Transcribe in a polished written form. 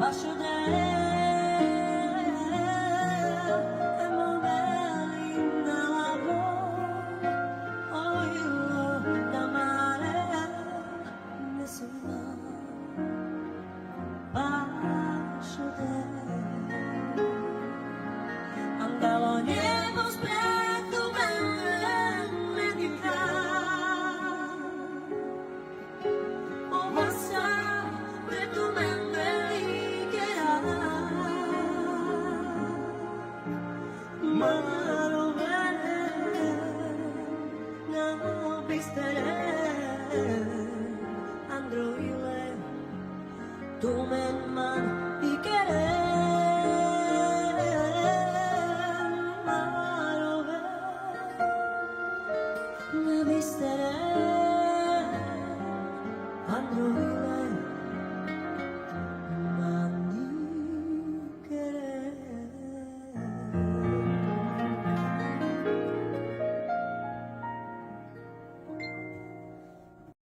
場所でもベリーなぼお湯を黙れですなAng galonemos pretumen medicar O masa pretumen beligerar Marumene na pistere Androile tumen man ikere Android